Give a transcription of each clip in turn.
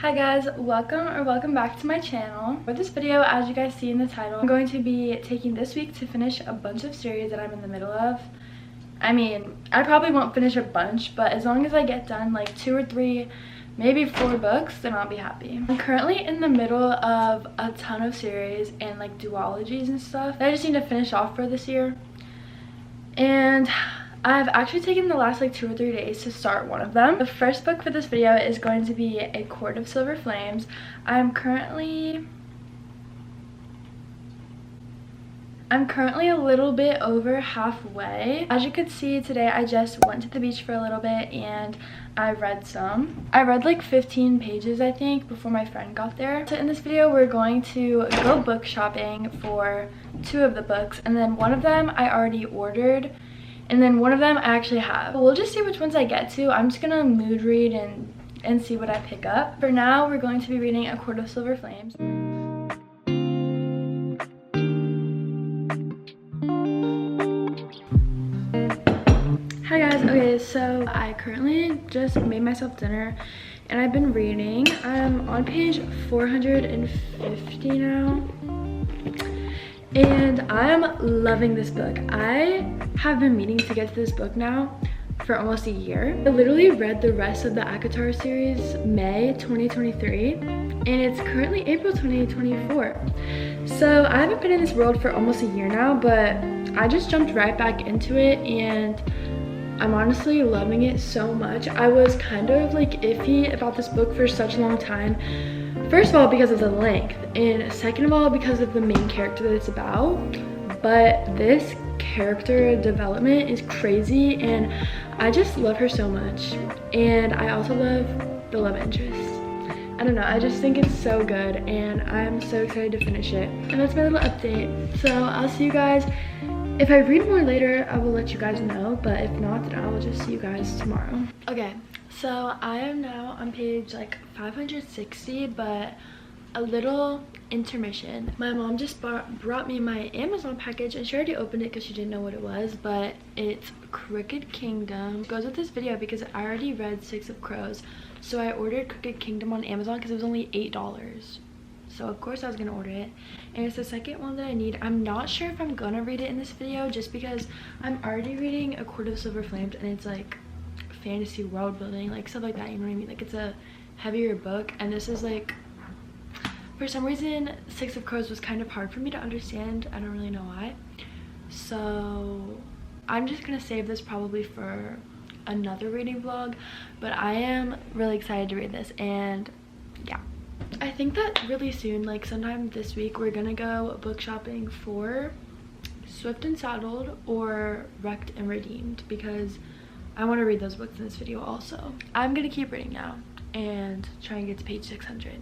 Hi guys, welcome back to my channel. For this video, as you guys see in the title, I'm going to be taking this week to finish a bunch of series that I'm in the middle of. I mean, I probably won't finish a bunch, but as long as I get done like 2 or 3, maybe 4 books, then I'll be happy. I'm currently in the middle of a ton of series and like duologies and stuff that I just need to finish off for this year. And I've actually taken the last like 2 or 3 days to start one of them. The first book for this video is going to be A Court of Silver Flames. I'm currently a little bit over halfway. As you could see, today I just went to the beach for a little bit and I read some. I read like 15 pages I think before my friend got there. So in this video we're going to go book shopping for 2 of the books, and then one of them I already ordered, and then one of them I actually have. We'll just see which ones I get to. I'm just gonna mood read and see what I pick up. For now, we're going to be reading A Court of Silver Flames. Hi guys, okay, so I currently just made myself dinner and I've been reading. I'm on page 450 now. And I'm loving this book. I have been meaning to get to this book now for almost a year. I literally read the rest of the ACOTAR series May 2023 and it's currently April 2024. So I haven't been in this world for almost a year now, but I just jumped right back into it and I'm honestly loving it so much. I was kind of like iffy about this book for such a long time. First of all, because of the length, and second of all, because of the main character that it's about. But this character development is crazy and I just love her so much. And I also love the love interest. I don't know, I just think it's so good and I'm so excited to finish it. And that's my little update. So I'll see you guys. If I read more later, I will let you guys know, but if not, then I will just see you guys tomorrow. Okay, so I am now on page like 560, but a little intermission. My mom just brought me my Amazon package and she already opened it because she didn't know what it was, but it's Crooked Kingdom. It goes with this video because I already read 6 of Crows, so I ordered Crooked Kingdom on Amazon because it was only $8. So of course I was gonna order it, and it's the second one that I need. I'm not sure if I'm gonna read it in this video just because I'm already reading A Court of Silver Flames and it's like fantasy world building, like stuff like that, you know what I mean? Like it's a heavier book, and this is like, for some reason 6 of Crows was kind of hard for me to understand. I don't really know why. So I'm just gonna save this probably for another reading vlog, but I am really excited to read this. And yeah, I think that really soon, like sometime this week, we're gonna go book shopping for Swift and Saddled or Wrecked and Redeemed because I want to read those books in this video also. I'm gonna keep reading now and try and get to page 600.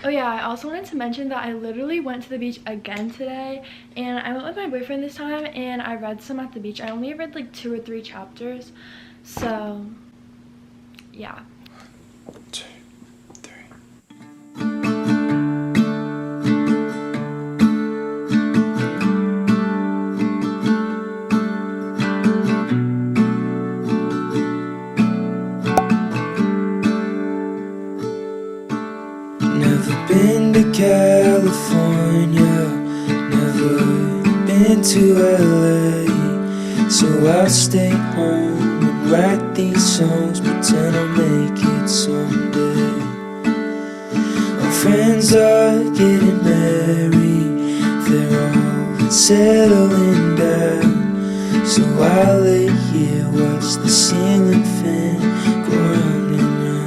Oh yeah, I also wanted to mention that I literally went to the beach again today, and I went with my boyfriend this time and I read some at the beach. I only read like 2 or 3 chapters, so yeah. 1, 2, 3. Been to California, never been to LA, so I'll stay home and write these songs, pretend I'll make it someday. My friends are getting married, they're all settling down, so I'll lay here, watch the ceiling fan go round and round.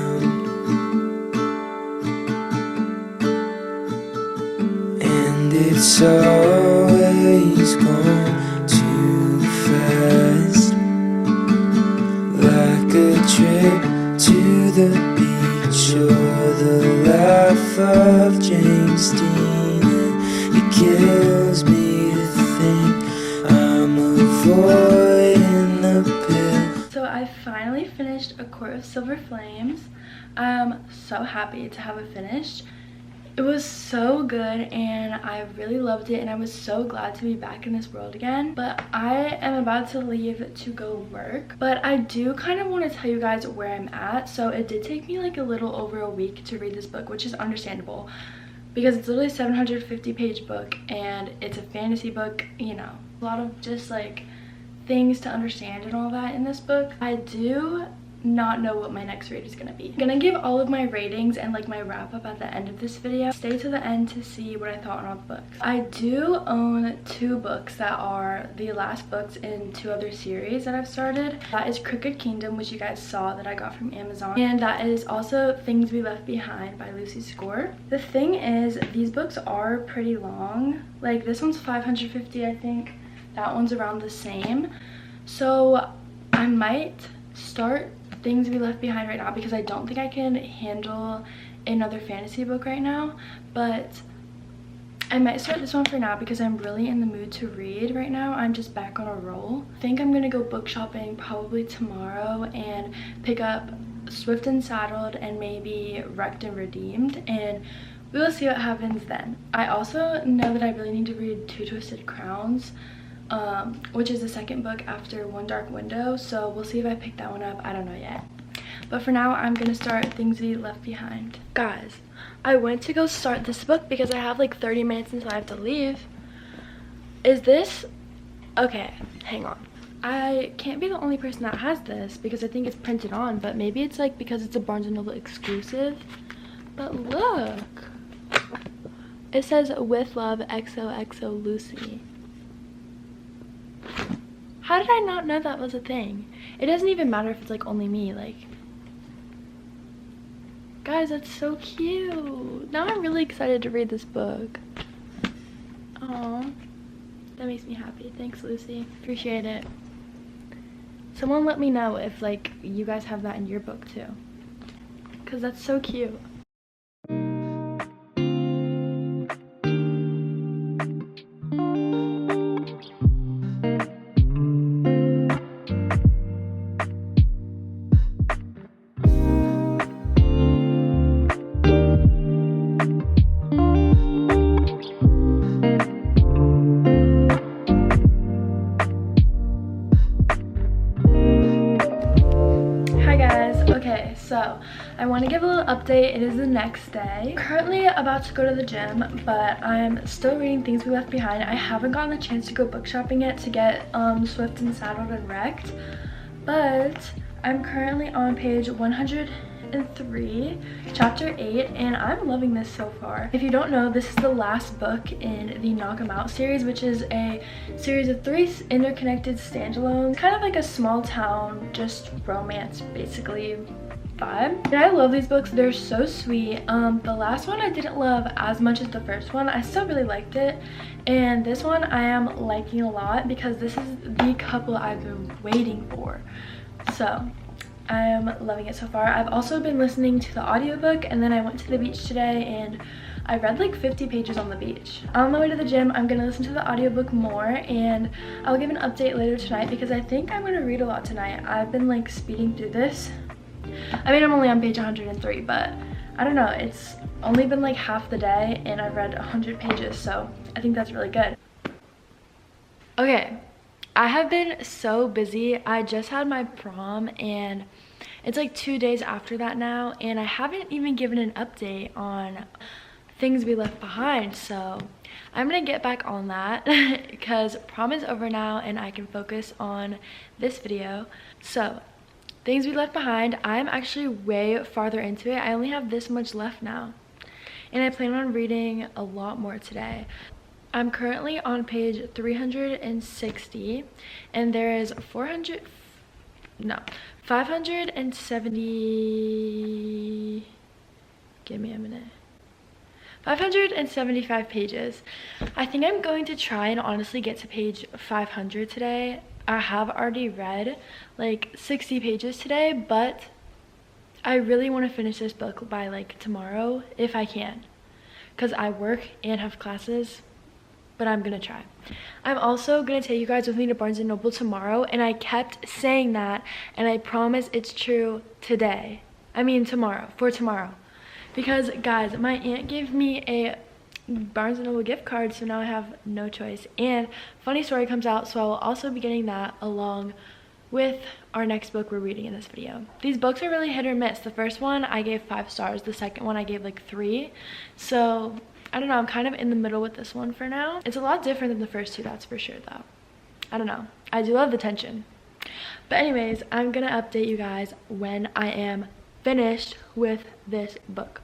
It's always gone too fast, like a trip to the beach or the life of James Dean. And it kills me to think I'm avoiding the pill. So I finally finished A Court of Silver Flames. I'm so happy to have it finished. It was so good and I really loved it, and I was so glad to be back in this world again. But I am about to leave to go work, but I do kind of want to tell you guys where I'm at. So it did take me like a little over a week to read this book, which is understandable because it's literally a 750-page book and it's a fantasy book, you know, a lot of just like things to understand and all that in this book. I do not know what my next read is gonna be. I'm gonna give all of my ratings and like my wrap up at the end of this video. Stay to the end to see what I thought on all the books. I do own 2 books that are the last books in 2 other series that I've started. That is Crooked Kingdom, which you guys saw that I got from Amazon, and that is also Things We Left Behind by Lucy Score. The thing is, these books are pretty long. Like this one's 550, I think. That one's around the same. So I might start Things We Left Behind right now because I don't think I can handle another fantasy book right now, but I might start this one for now because I'm really in the mood to read right now. I'm just back on a roll. I think I'm gonna go book shopping probably tomorrow and pick up Swift and Saddled and maybe Wrecked and Redeemed, and we will see what happens then. I also know that I really need to read Two Twisted Crowns, which is the second book after One Dark Window, so we'll see if I pick that one up. I don't know yet, but for now I'm gonna start Things We Left Behind. Guys, I went to go start this book because I have like 30 minutes until I have to leave. Is this okay? Hang on, I can't be the only person that has this because I think it's printed on, but maybe it's like because it's a Barnes & Noble exclusive. But look, it says "With Love, XOXO Lucy." How did I not know that was a thing? It doesn't even matter if it's like only me, like, guys, that's so cute. Now I'm really excited to read this book. Oh, that makes me happy. Thanks, Lucy, appreciate it. Someone let me know if like you guys have that in your book too, because that's so cute. So I want to give a little update. It is the next day. Currently about to go to the gym, but I'm still reading Things We Left Behind. I haven't gotten the chance to go book shopping yet to get Swift and Saddled and Wrecked, but I'm currently on page 103, chapter 8, and I'm loving this so far. If you don't know, this is the last book in the Knock 'Em Out series, which is a series of 3 interconnected standalones, kind of like a small town, just romance basically vibe. And I love these books. They're so sweet. The last one I didn't love as much as the first one. I still really liked it, and this one I am liking a lot because this is the couple I've been waiting for. So I'm loving it so far. I've also been listening to the audiobook, and then I went to the beach today and I read like 50 pages on the beach. On my way to the gym, I'm gonna listen to the audiobook more, and I'll give an update later tonight because I think I'm gonna read a lot tonight. I've been like speeding through this. I mean, I'm only on page 103, but I don't know, it's only been like half the day and I've read 100 pages, so I think that's really good. Okay, I have been so busy. I just had my prom and it's like 2 days after that now, and I haven't even given an update on Things We Left Behind, so I'm gonna get back on that because prom is over now and I can focus on this video. So Things We Left Behind, I'm actually way farther into it. I only have this much left now, and I plan on reading a lot more today. I'm currently on page 360, and there is 570, give me a minute, 575 pages. I think I'm going to try and honestly get to page 500 today. I have already read like 60 pages today, but I really want to finish this book by like tomorrow if I can, because I work and have classes, but I'm gonna try. I'm also gonna take you guys with me to Barnes & Noble tomorrow, and I kept saying that, and I promise it's true today. I mean tomorrow, for tomorrow, because guys, my aunt gave me a Barnes & Noble gift card, so now I have no choice. And funny story comes out, so I will also be getting that along with our next book we're reading in this video. These books are really hit or miss. The first one I gave 5 stars, the second one I gave like 3. So I don't know, I'm kind of in the middle with this one for now. It's a lot different than the first 2, that's for sure though. I don't know, I do love the tension. But anyways, I'm gonna update you guys when I am finished with this book.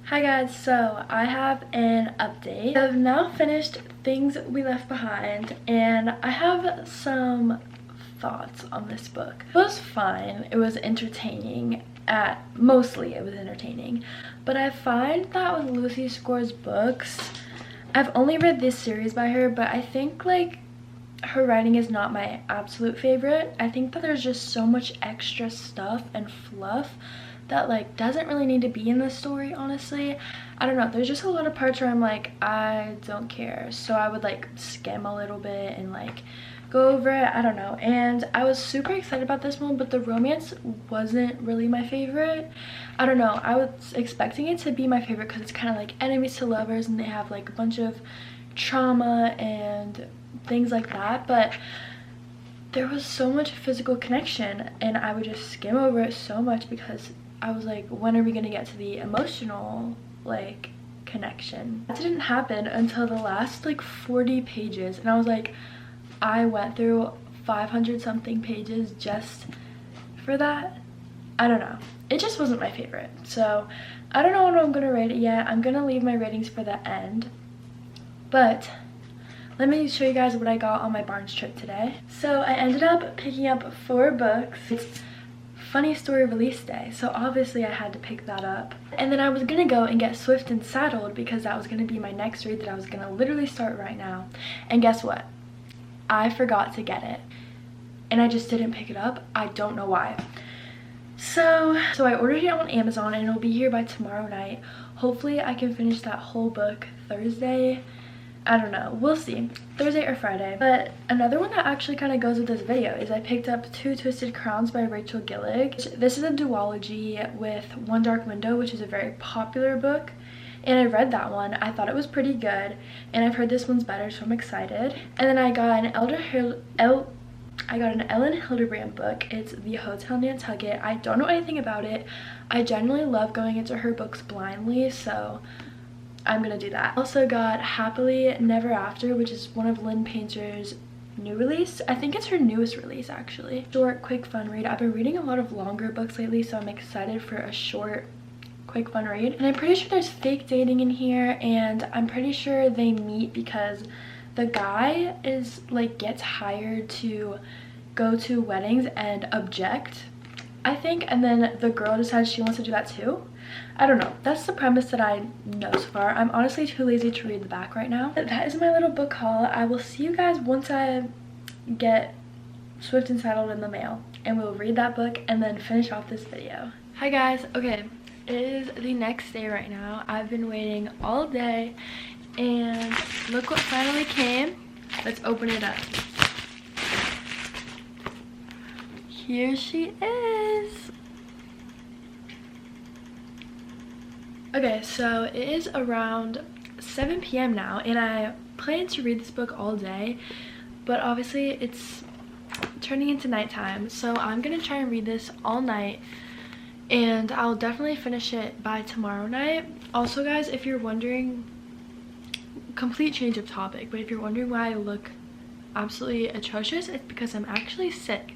Hi guys, so I have an update. I've now finished Things We Left Behind, and I have some thoughts on this book. It was fine, it was entertaining, mostly it was entertaining, but I find that with Lucy Score's books, I've only read this series by her, but I think like her writing is not my absolute favorite. I think that there's just so much extra stuff and fluff that like doesn't really need to be in the story, honestly. I don't know, there's just a lot of parts where I'm like, I don't care, so I would like skim a little bit and like go over it. I don't know. And I was super excited about this one, but the romance wasn't really my favorite. I don't know, I was expecting it to be my favorite because it's kind of like enemies to lovers and they have like a bunch of trauma and things like that, but there was so much physical connection and I would just skim over it so much because I was like, when are we gonna get to the emotional like connection? That didn't happen until the last like 40 pages, and I was like, I went through 500 something pages just for that. I don't know, it just wasn't my favorite. So I don't know what I'm gonna rate it yet. I'm gonna leave my ratings for the end, but let me show you guys what I got on my Barnes trip today. So I ended up picking up 4 books. It's Funny Story release day, so obviously I had to pick that up. And then I was gonna go and get Swift and Saddled because that was gonna be my next read that I was gonna literally start right now. And guess what? I forgot to get it. And I just didn't pick it up. I don't know why. So I ordered it on Amazon and it'll be here by tomorrow night. Hopefully I can finish that whole book Thursday. I don't know, we'll see, Thursday or Friday. But another one that actually kind of goes with this video is I picked up Two Twisted Crowns by Rachel Gillig. This is a duology with One Dark Window, which is a very popular book, and I read that one. I thought it was pretty good, and I've heard this one's better, so I'm excited. And then I got an Ellen Hilderbrand book. It's The Hotel Nantucket. I don't know anything about it. I generally love going into her books blindly, so I'm gonna do that. Also got Happily Never After, which is one of Lynn Painter's new release. I think it's her newest release actually. Short, quick, fun read. I've been reading a lot of longer books lately, so I'm excited for a short, quick, fun read. And I'm pretty sure there's fake dating in here, and I'm pretty sure they meet because the guy is like gets hired to go to weddings and object, I think, and then the girl decides she wants to do that too. I don't know, that's the premise that I know so far. I'm honestly too lazy to read the back right now. But that is my little book haul. I will see you guys once I get Swift and Saddled in the mail, and we'll read that book and then finish off this video. Hi guys, okay, it is the next day right now. I've been waiting all day and look what finally came. Let's open it up. Here she is. Okay, so it is around 7 p.m. now, and I plan to read this book all day, but obviously it's turning into nighttime, so I'm gonna try and read this all night, and I'll definitely finish it by tomorrow night. Also guys, if you're wondering, complete change of topic, but if you're wondering why I look absolutely atrocious, it's because I'm actually sick.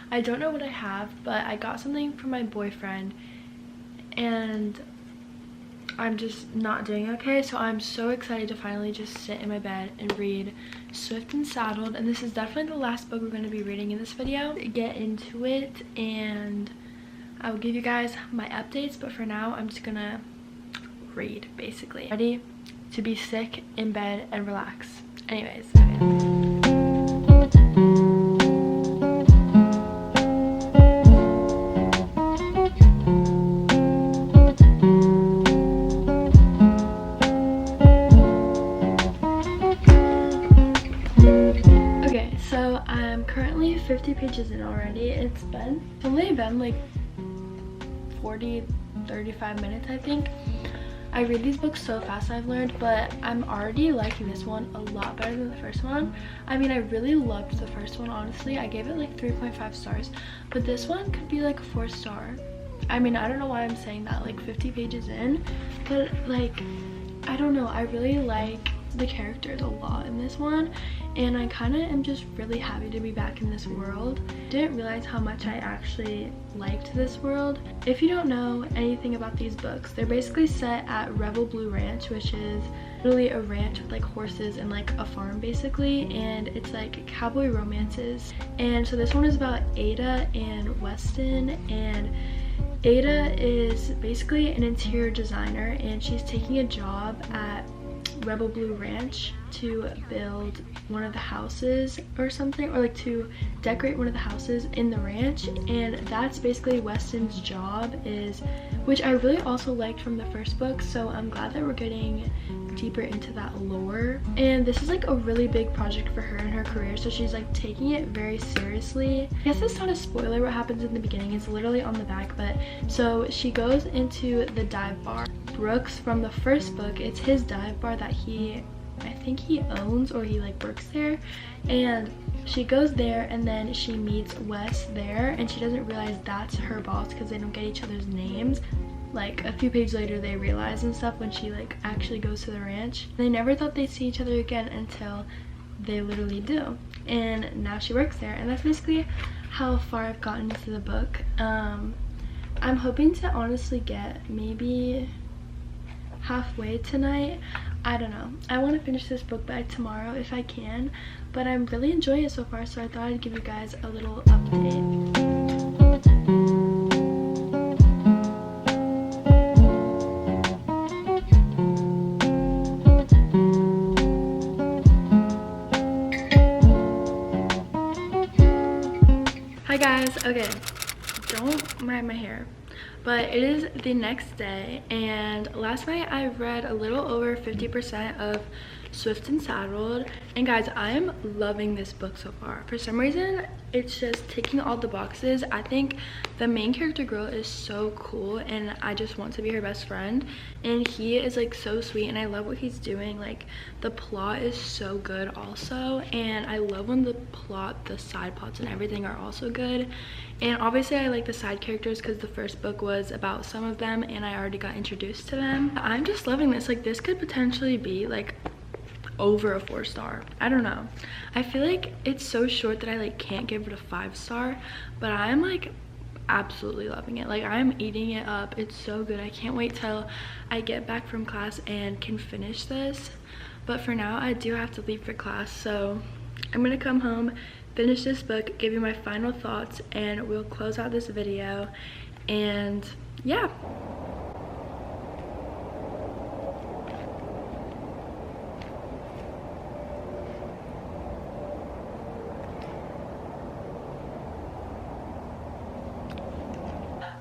I don't know what I have, but I got something from my boyfriend and I'm just not doing okay, so I'm so excited to finally just sit in my bed and read Swift and Saddled, and this is definitely the last book we're going to be reading in this video. Get into it and I will give you guys my updates, but for now I'm just gonna read basically. Ready to be sick in bed and relax. Anyways, okay, so I'm currently 50 pages in already. It's only been like 35 minutes, I think. I read these books so fast, I've learned, but I'm already liking this one a lot better than the first one. I mean, I really loved the first one, honestly. I gave it like 3.5 stars, but this one could be like a 4-star. I mean, I don't know why I'm saying that like 50 pages in, but like, I don't know, I really like the characters a lot in this one, and I kind of am just really happy to be back in this world. Didn't realize how much I actually liked this world. If you don't know anything about these books, they're basically set at Rebel Blue Ranch, which is literally a ranch with like horses and like a farm basically, and it's like cowboy romances. And so this one is about Ada and Weston, and Ada is basically an interior designer and she's taking a job at Rebel Blue Ranch to build one of the houses or something, or like to decorate one of the houses in the ranch, and that's basically Weston's job, is which I really also liked from the first book, so I'm glad that we're getting deeper into that lore. And this is like a really big project for her in her career, so she's like taking it very seriously. I guess it's not a spoiler what happens in the beginning, it's literally on the back, but so she goes into the dive bar. Brooks from the first book, it's his dive bar that I think he owns, or he like works there, and she goes there and then she meets Wes there, and she doesn't realize that's her boss because they don't get each other's names. Like a few pages later they realize and stuff when she like actually goes to the ranch. They never thought they'd see each other again until they literally do, and now she works there, and that's basically how far I've gotten into the book. I'm hoping to honestly get maybe halfway tonight. I don't know, I want to finish this book by tomorrow if I can, but I'm really enjoying it so far, so I thought I'd give you guys a little update. Hi guys, okay, don't mind my hair, but it is the next day, and last night I read a little over 50% of Swift and Saddled, and guys, I am loving this book so far. For some reason, it's just ticking all the boxes. I think the main character girl is so cool, and I just want to be her best friend, and he is like so sweet, and I love what he's doing. Like the plot is so good also, and I love when the side plots and everything are also good. And obviously I like the side characters because the first book was about some of them and I already got introduced to them. I'm just loving this. Like this could potentially be like over a 4-star. I don't know, I feel like it's so short that I like can't give it a 5-star, but I'm like absolutely loving it. Like I'm eating it up. It's so good. I can't wait till I get back from class and can finish this, but for now I do have to leave for class, so I'm gonna come home, finish this book, give you my final thoughts, and we'll close out this video. And yeah.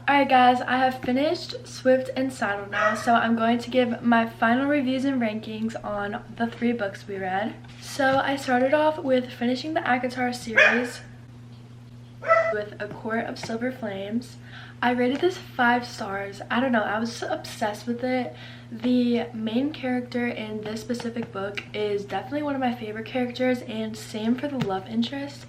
Alright guys, I have finished Swift and Saddled now, so I'm going to give my final reviews and rankings on the 3 books we read. So I started off with finishing the ACOTAR series with A Court of Silver Flames. I rated this 5 stars. I don't know, I was obsessed with it. The main character in this specific book is definitely one of my favorite characters, and same for the love interest.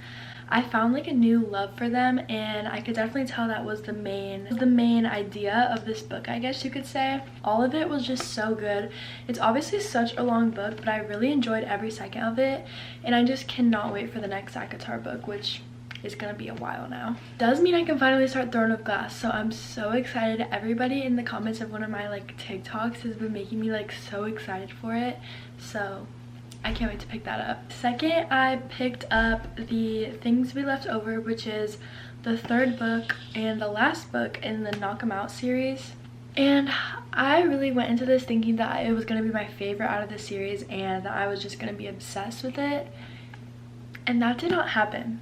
I found like a new love for them, and I could definitely tell that was the main idea of this book, I guess you could say. All of it was just so good. It's obviously such a long book, but I really enjoyed every second of it, and I just cannot wait for the next ACOTAR book, which is gonna be a while now. Does mean I can finally start Throne of Glass, so I'm so excited. Everybody in the comments of one of my like TikToks has been making me like so excited for it, so I can't wait to pick that up. Second, I picked up the Things We Left Over, which is the third book and the last book in the Knock 'Em Out series. And I really went into this thinking that it was going to be my favorite out of the series and that I was just going to be obsessed with it. And that did not happen.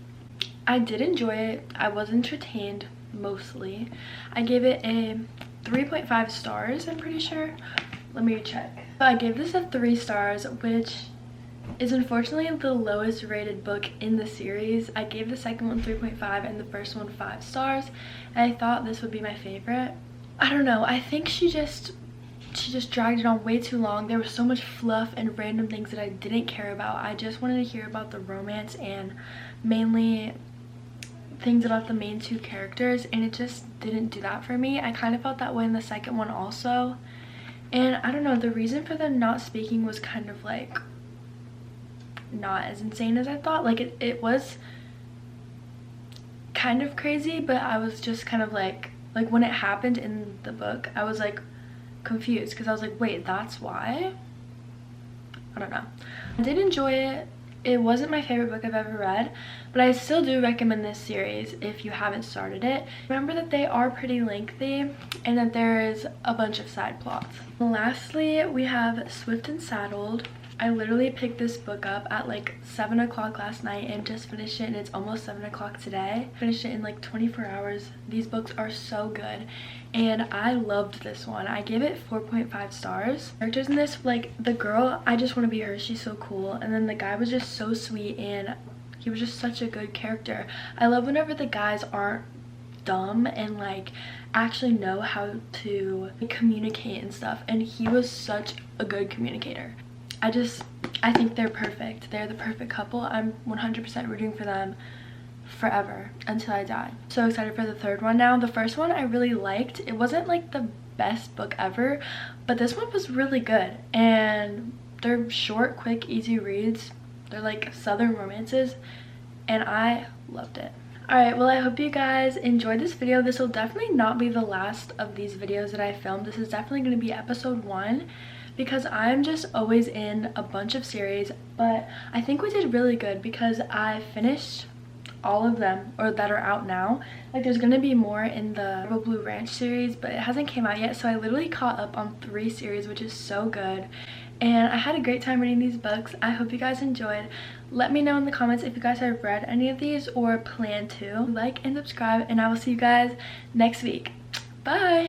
I did enjoy it. I was entertained mostly. I gave it a 3.5 stars, I'm pretty sure. Let me check. So I gave this a 3 stars, which is unfortunately the lowest rated book in the series. I gave the second one 3.5 and the first one 5 stars, and I thought this would be my favorite. I don't know, I think she just dragged it on way too long. There was so much fluff and random things that I didn't care about. I just wanted to hear about the romance and mainly things about the main 2 characters, and it just didn't do that for me. I kind of felt that way in the second one also. And I don't know, the reason for them not speaking was kind of like not as insane as I thought. Like it was kind of crazy, but I was just kind of like when it happened in the book, I was like confused because I was like, wait, that's why? I don't know. I did enjoy it. It wasn't my favorite book I've ever read, but I still do recommend this series if you haven't started it. Remember that they are pretty lengthy and that there is a bunch of side plots. Lastly, we have Swift and Saddled. I literally picked this book up at like 7 o'clock last night and just finished it, and it's almost 7 o'clock today. Finished it in like 24 hours. These books are so good and I loved this one. I gave it 4.5 stars. Characters in this, like the girl, I just want to be her. She's so cool. And then the guy was just so sweet and he was just such a good character. I love whenever the guys aren't dumb and like actually know how to communicate and stuff, and he was such a good communicator. I think they're perfect. They're the perfect couple. I'm 100% rooting for them forever until I die. So excited for the third one now. The first one I really liked. It wasn't like the best book ever, but this one was really good. And they're short, quick, easy reads. They're like southern romances, and I loved it. Alright, well, I hope you guys enjoyed this video. This will definitely not be the last of these videos that I filmed. This is definitely going to be episode 1. Because I'm just always in a bunch of series, but I think we did really good because I finished all of them, or that are out now. Like there's gonna be more in the Rebel Blue Ranch series, but it hasn't came out yet, so I literally caught up on 3 series, which is so good. And I had a great time reading these books. I hope you guys enjoyed. Let me know in the comments if you guys have read any of these or plan to. Like and subscribe, and I will see you guys next week. Bye!